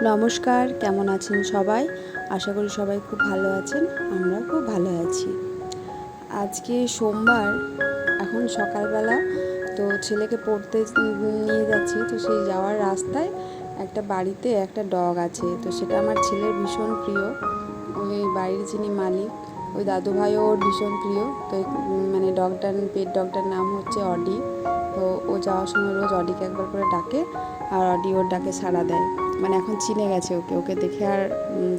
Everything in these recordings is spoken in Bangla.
নমস্কার, কেমন আছেন সবাই? আশা করি সবাই খুব ভালো আছেন। আমরাও খুব ভালো আছি। আজকে সোমবার, এখন সকালবেলা। তো ছেলেকে পড়তে নিয়ে যাচ্ছি। তো সেই যাওয়ার রাস্তায় একটা বাড়িতে একটা ডগ আছে। তো সেটা আমার ছেলের ভীষণ প্রিয়। ওই বাড়ির যিনি মালিক, ওই দাদুভাইও ওর ভীষণ প্রিয়। তো মানে পেট ডগটার নাম হচ্ছে অডি। তো ও যাওয়ার সময় রোজ অডিকে একবার করে ডাকে, আর অডি ওর ডাকে সাড়া দেয়। মানে এখন চিনে গেছে ওকে, ওকে দেখে আর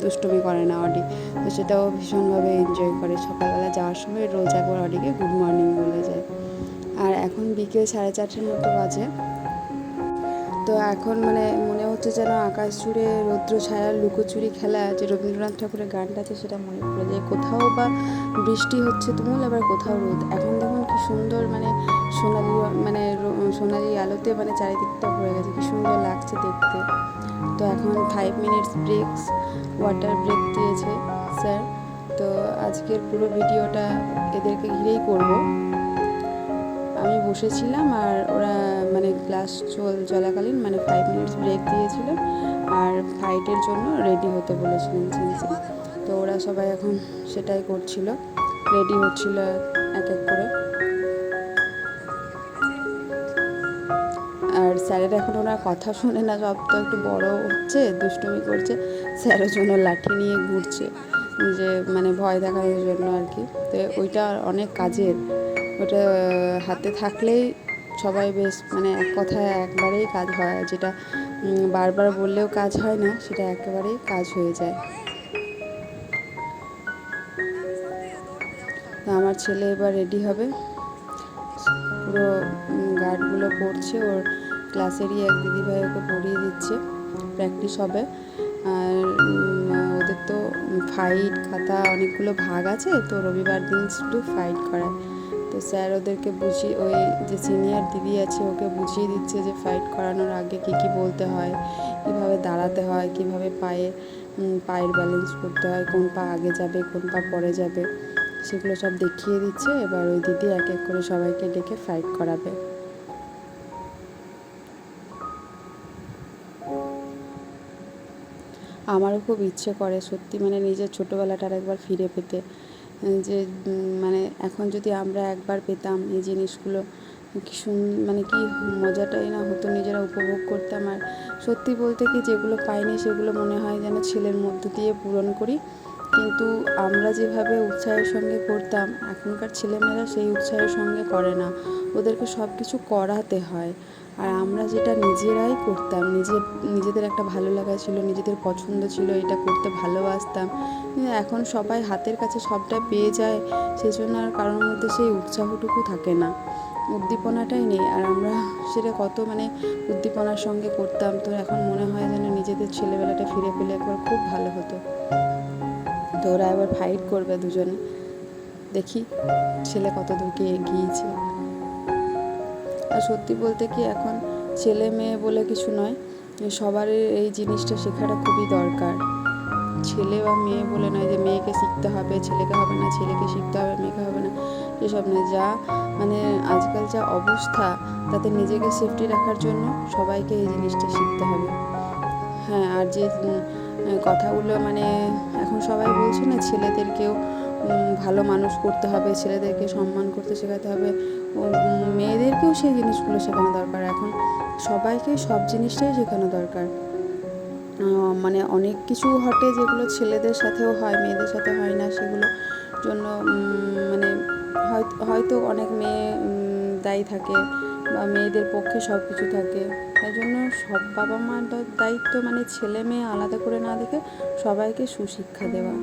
দুষ্টুমি করে না অডি। তো সেটাও ভীষণভাবে এনজয় করে। সকালবেলা যাওয়ার সময় রোজ একবার অডিকে গুড মর্নিং বলে যায়। আর এখন বিকেল 4:30টার মতো বাজে। তো এখন মানে মনে হচ্ছে যেন আকাশ জুড়ে রৌদ্র ছায়ার লুকোচুরি খেলা, যে রবীন্দ্রনাথ ঠাকুরের গানটা আছে সেটা মনে পড়ে যায়। কোথাও বা বৃষ্টি হচ্ছে তুমুল, আবার কোথাও রোদ। এখন দেখুন কি সুন্দর, মানে সোনালি, মানে সোনালি আলোতে মানে চারিদিকটা ভরে গেছে, কি সুন্দর লাগছে দেখতে। তো এখন 5 মিনিটস ব্রেকস, ওয়াটার ব্রেক দিয়েছে স্যার। তো আজকের পুরো ভিডিওটা এদেরকে ঘিরেই করব। আমি বসেছিলাম আর ওরা মানে ক্লাস চলাকালীন মানে 5 মিনিটস ব্রেক দিয়েছিল, আর ফাইটের জন্য রেডি হতে বলেছিলেন সিনসি। তো ওরা সবাই এখন সেটাই করছিল, রেডি হচ্ছিল এক এক করে। আর স্যারের এখন ওরা কথা শুনে না, সব তো একটু বড় হচ্ছে, দুষ্টুমি করছে। স্যারের জন্য লাঠি নিয়ে ঘুরছে, যে মানে ভয় দেখানোর জন্য আর কি। তো ওইটা অনেক কাজের, ওটা হাতে থাকলেই সবাই বেশ মানে এক কথায় একবারেই কাজ হয়, যেটা বারবার বললেও কাজ হয় না, সেটা একেবারেই কাজ হয়ে যায়। তো আমার ছেলে এবার রেডি হবে, পুরো গার্ডগুলো পড়ছে, ওর ক্লাসেরই এক দিদিভাই ওকে পড়িয়ে দিচ্ছে, প্র্যাকটিস হবে। আর ওদের তো ফাইট খাতা অনেকগুলো ভাগ আছে, তো রবিবার দিন শুধু ফাইট করায়। তো স্যার ওদেরকে বুঝিয়ে, ওই যে সিনিয়র দিদি আছে ওকে বুঝিয়ে দিচ্ছে যে ফাইট করানোর আগে কী কী বলতে হয়, কীভাবে দাঁড়াতে হয়, কীভাবে পায়ের ব্যালেন্স করতে হয়, কোন পা আগে যাবে কোন পা পরে যাবে, সেগুলো সব দেখিয়ে দিচ্ছে। এবার ওই দিদি এক এক করে সবাইকে ডেকে ফাইট করাবে। আমারও খুব ইচ্ছে করে সত্যি, মানে নিজের ছোটোবেলাটার একবার ফিরে পেতে, যে মানে এখন যদি আমরা একবার পেতাম এই জিনিসগুলো, কি মানে কি মজাটাই না হতো, নিজেরা উপভোগ করতাম। আর সত্যি বলতে কি, যেগুলো পাইনি সেগুলো মনে হয় যেন ছেলের মধ্য দিয়ে পূরণ করি। কিন্তু আমরা যেভাবে উৎসাহের সঙ্গে করতাম, এখনকার ছেলেমেয়েরা সেই উৎসাহের সঙ্গে করে না, ওদেরকে সব কিছু করাতে হয়। আর আমরা যেটা নিজেরাই করতাম, নিজেদের একটা ভালো লাগা ছিল, নিজেদের পছন্দ ছিল, এটা করতে ভালোবাসতাম। কিন্তু এখন সবাই হাতের কাছে সবটা পেয়ে যায়, সেই জন্য আর কারোর মধ্যে সেই উৎসাহটুকু থাকে না, উদ্দীপনাটাই নেই। আর আমরা সেটা কত মানে উদ্দীপনার সঙ্গে করতাম। তো এখন মনে হয় যেন নিজেদের ছেলেবেলাটা ফিরে পেলে একবার খুব ভালো হতো। তো ওরা এবার ফাইট করবে দুজনে, দেখি ছেলে কত দূর এগিয়েছে। আর সত্যি বলতে কি, এখন ছেলে মেয়ে বলে কিছু নয়, সবারই এই জিনিসটা শেখাটা খুবই দরকার। ছেলে বা মেয়ে বলে নয় যে মেয়েকে শিখতে হবে ছেলেকে হবে না, ছেলেকে শিখতে হবে মেয়েকে হবে না, এসব নয়। যা মানে আজকাল যা অবস্থা, তাতে নিজেকে সেফটি রাখার জন্য সবাইকে এই জিনিসটা শিখতে হবে। হ্যাঁ, আর যে কথাগুলো মানে এখন সবাই বলছে না, ছেলেদেরকেও ভালো মানুষ করতে হবে, ছেলেদেরকে সম্মান করতে শেখাতে হবে, মেয়েদেরকেও সেই জিনিসগুলো শেখানো দরকার। এখন সবাইকে সব জিনিসটাই শেখানো দরকার। মানে অনেক কিছু ঘটে যেগুলো ছেলেদের সাথেও হয়, মেয়েদের সাথে হয় না, সেগুলো জন্য মানে হয়তো অনেক মেয়ে দায়ী থাকে, বা মেয়েদের পক্ষে সব কিছু থাকে। তাই জন্য সব বাবা মার দায়িত্ব মানে ছেলে মেয়ে আলাদা করে না দেখে সবাইকে সুশিক্ষা দেওয়া।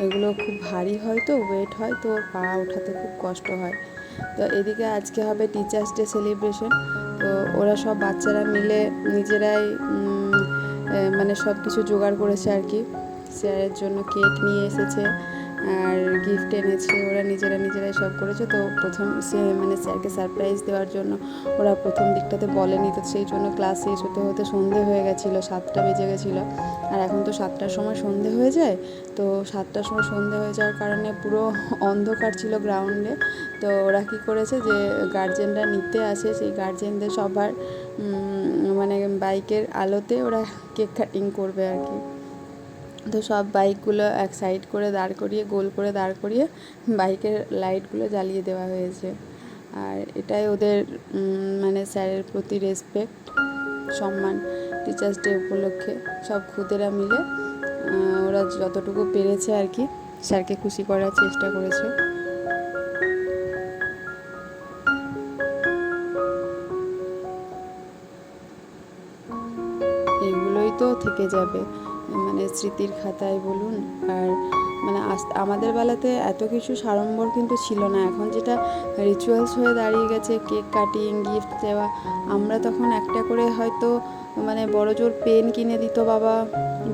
এগুলো খুব ভারী হয়, তো ওয়েট হয়, তো ওর পা ওঠাতে খুব কষ্ট হয়। তো এদিকে আজকে হবে টিচার্স ডে সেলিব্রেশন। তো ওরা সব বাচ্চারা মিলে নিজেরাই মানে সব কিছু জোগাড় করেছে আর কি। স্যারের জন্য কেক নিয়ে এসেছে, আর গিফট এনেছে, ওরা নিজেরাই সব করেছে। তো প্রথম মানে স্যারকে সারপ্রাইজ দেওয়ার জন্য ওরা প্রথম দিকটাতে বলেনি, তো সেই জন্য ক্লাস শেষ হতে হতে সন্ধে হয়ে গেছিলো, 7টা বেজে গেছিলো। আর এখন তো 7টার সময় সন্ধে হয়ে যায়, তো 7টার সময় সন্ধে হয়ে যাওয়ার কারণে পুরো অন্ধকার ছিল গ্রাউন্ডে। তো ওরা কী করেছে, যে গার্জেনরা নিতে আসে, সেই গার্জেনদের সবার মানে বাইকের আলোতে ওরা কেক কাটিং করবে আর কি। তো সব বাইকগুলো এক সাইড করে দাঁড় করিয়ে, গোল করে দাঁড় করিয়ে বাইকের লাইটগুলো জ্বালিয়ে দেওয়া হয়েছে। আর এটাই ওদের মানে স্যারের প্রতি রেসপেক্ট, সম্মান। টিচার্স ডে উপলক্ষে সব খুদেরা মিলে ওরা যতটুকু পেরেছে আর কি স্যারকে খুশি করার চেষ্টা করেছে। এগুলোই তো থেকে যাবে মানে স্মৃতির খাতায় বলুন। আর মানে আমাদের বেলাতে এত কিছু সাড়ম্বর কিন্তু ছিল না, এখন যেটা রিচুয়ালস হয়ে দাঁড়িয়ে গেছে, কেক কাটিং, গিফট দেওয়া। আমরা তখন একটা করে হয়তো মানে বড় জোর পেন কিনে দিত বাবা,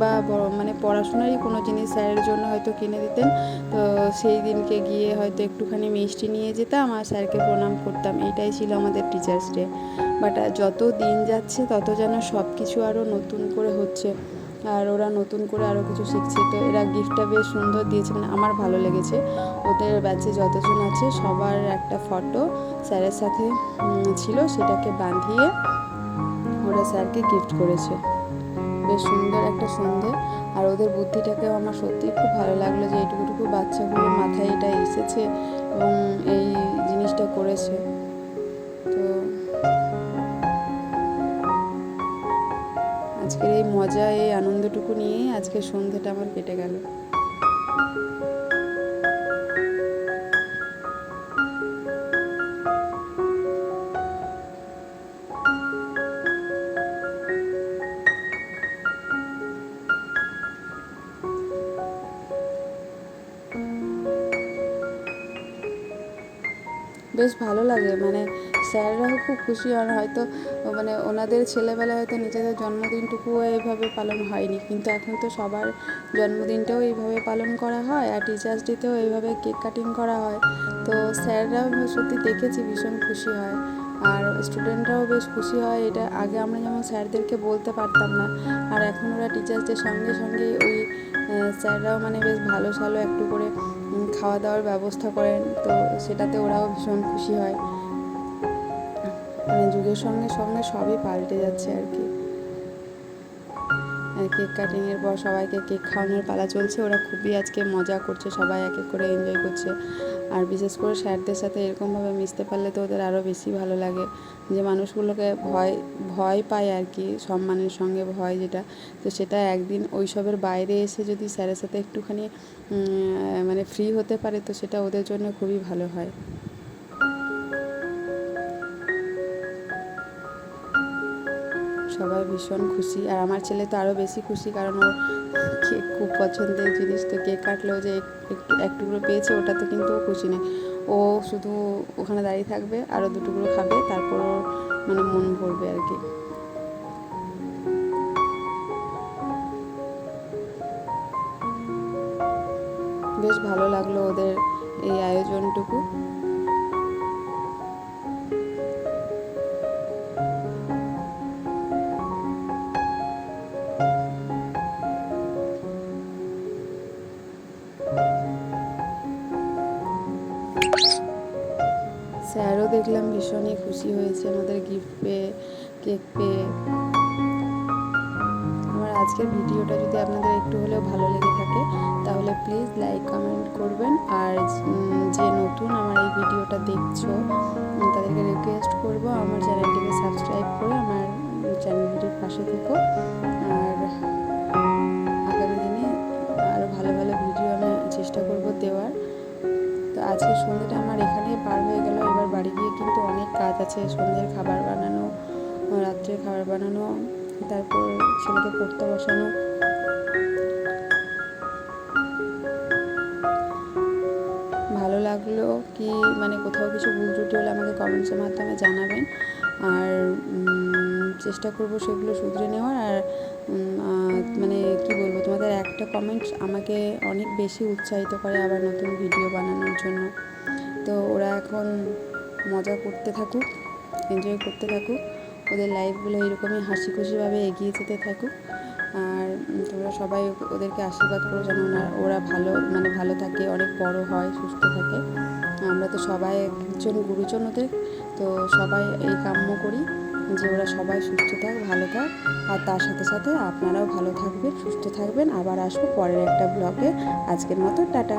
বা মানে পড়াশোনারই কোনো জিনিস স্যারের জন্য হয়তো কিনে দিতেন। তো সেই দিনকে গিয়ে হয়তো একটুখানি মিষ্টি নিয়ে যেতাম আর স্যারকে প্রণাম করতাম, এইটাই ছিল আমাদের টিচার্স ডে। বাট যত দিন যাচ্ছে তত যেন সব কিছু আরও নতুন করে হচ্ছে, আর ওরা নতুন করে আরও কিছু শিখছে। তো এরা গিফটটা বেশ সুন্দর দিয়েছে, মানে আমার ভালো লেগেছে। ওদের ব্যাচে যতজন আছে সবার একটা ফটো স্যারের সাথে ছিল, সেটাকে বাঁধিয়ে ওরা স্যারকে গিফট করেছে। বেশ সুন্দর একটা সন্ধে। আর ওদের বুদ্ধিটাকেও আমার সত্যিই খুব ভালো লাগলো, যে এইটুকুটুকু বাচ্চাগুলোর মাথায় এটা এসেছে এবং এই জিনিসটা করেছে। তো আজকের এই মজা, এই আনন্দটুকু নিয়েই আজকের সন্ধ্যেটা আমার কেটে গেল। বেশ ভালো লাগে, মানে স্যাররাও খুব খুশি হন। হয়তো মানে ওনাদের ছেলেবেলায় হয়তো নিজেদের জন্মদিনটুকুও এইভাবে পালন হয়নি, কিন্তু এখন তো সবার জন্মদিনটাও এইভাবে পালন করা হয়, আর টিচার্স ডেতেও এইভাবে কেক কাটিং করা হয়। তো স্যাররাও সত্যি দেখেছি ভীষণ খুশি হয়, আর স্টুডেন্টরাও বেশ খুশি হয়। এটা আগে আমরা যেমন স্যারদেরকে বলতে পারতাম না, আর এখন ওরা টিচার্স ডের সঙ্গে সঙ্গেই ওই স্যাররাও মানে বেশ ভালো সালো একটু করে খাওয়া দাওয়ার ব্যবস্থা করেন। তো সেটাতে ওরাও ভীষণ খুশি হয়। মানে যুগের সঙ্গে সঙ্গে সবই পাল্টে যাচ্ছে আর কি। কেক কাটিংয়ের পর সবাইকে কেক খাওয়ানোর পালা চলছে, ওরা খুবই আজকে মজা করছে, সবাই এক এক করে এনজয় করছে। আর বিশেষ করে স্যারদের সাথে এরকমভাবে মিশতে পারলে তো ওদের আরও বেশি ভালো লাগে। যে মানুষগুলোকে ভয় ভয় পায় আর কি, সম্মানের সঙ্গে ভয় যেটা, তো সেটা একদিন ওইসবের বাইরে এসে যদি স্যারের সাথে একটুখানি মানে ফ্রি হতে পারে, তো সেটা ওদের জন্য খুবই ভালো হয়। সবাই ভীষণ খুশি, আর আমার ছেলে তো আরও বেশি খুশি, কারণ ওর কেক খুব পছন্দের জিনিস। তো কেক কাটলেও যে এক টুকরো পেয়েছে ওটাতে কিন্তু ও খুশি নেই, ও শুধু ওখানে দাঁড়িয়ে থাকবে, আরও 2 টুকরো খাবে, তারপর ওর মানে মন ভরবে আর কি। বেশ ভালো লাগলো ওদের এই আয়োজনটুকু। স্যারও দেখলাম ভীষণই খুশি হয়েছে আমাদের গিফট পেয়ে, কেক পেয়ে। আমার আজকের ভিডিওটা যদি আপনাদের একটু হলেও ভালো লেগে থাকে, তাহলে প্লিজ লাইক কমেন্ট করবেন। আর যে নতুন আমার এই ভিডিওটা দেখছো তাদেরকে রিকোয়েস্ট করব আমার চ্যানেলটিকে সাবস্ক্রাইব করে আমার চ্যানেলটির পাশে থেকো। আর আগামী দিনে আরও ভালো ভালো ভিডিও আমি চেষ্টা করব দেওয়ার। তো আজকের সন্ধ্যেটা আমার এখানেই পার হয়ে গেল। এবার বাড়ি গিয়ে কিন্তু অনেক কাজ আছে, সন্ধ্যের খাবার বানানো, রাত্রের খাবার বানানো, তারপর ছেলেকে পড়তে বসানো। ভালো লাগলো কি মানে কোথাও কিছু ভুল ত্রুটি হলে আমাকে কমেন্টসের মাধ্যমে জানাবেন। আর চেষ্টা করব সেগুলো শুধরে নেওয়ার। আর মানে কি বলবো, তোমাদের একটা কমেন্টস আমাকে অনেক বেশি উৎসাহিত করে আবার নতুন ভিডিও বানানোর জন্য। তো ওরা এখন মজা করতে থাকুক, এনজয় করতে থাকুক, ওদের লাইফগুলো এরকমই হাসি খুশিভাবে এগিয়ে যেতে থাকুক। আর তোমরা সবাই ওদেরকে আশীর্বাদ করো যেন ওরা ভালো থাকে, অনেক বড় হয়, সুস্থ থাকে। আমরা তো সবাই একজন গুরুজন ওদের, তো সবাই এই কাম্য করি যে ওরা সবাই সুস্থ থাক, ভালো থাক। আর তার সাথে সাথে আপনারাও ভালো থাকবেন, সুস্থ থাকবেন। আবার আসবো পরের একটা ব্লগে। আজকের মতো টাটা।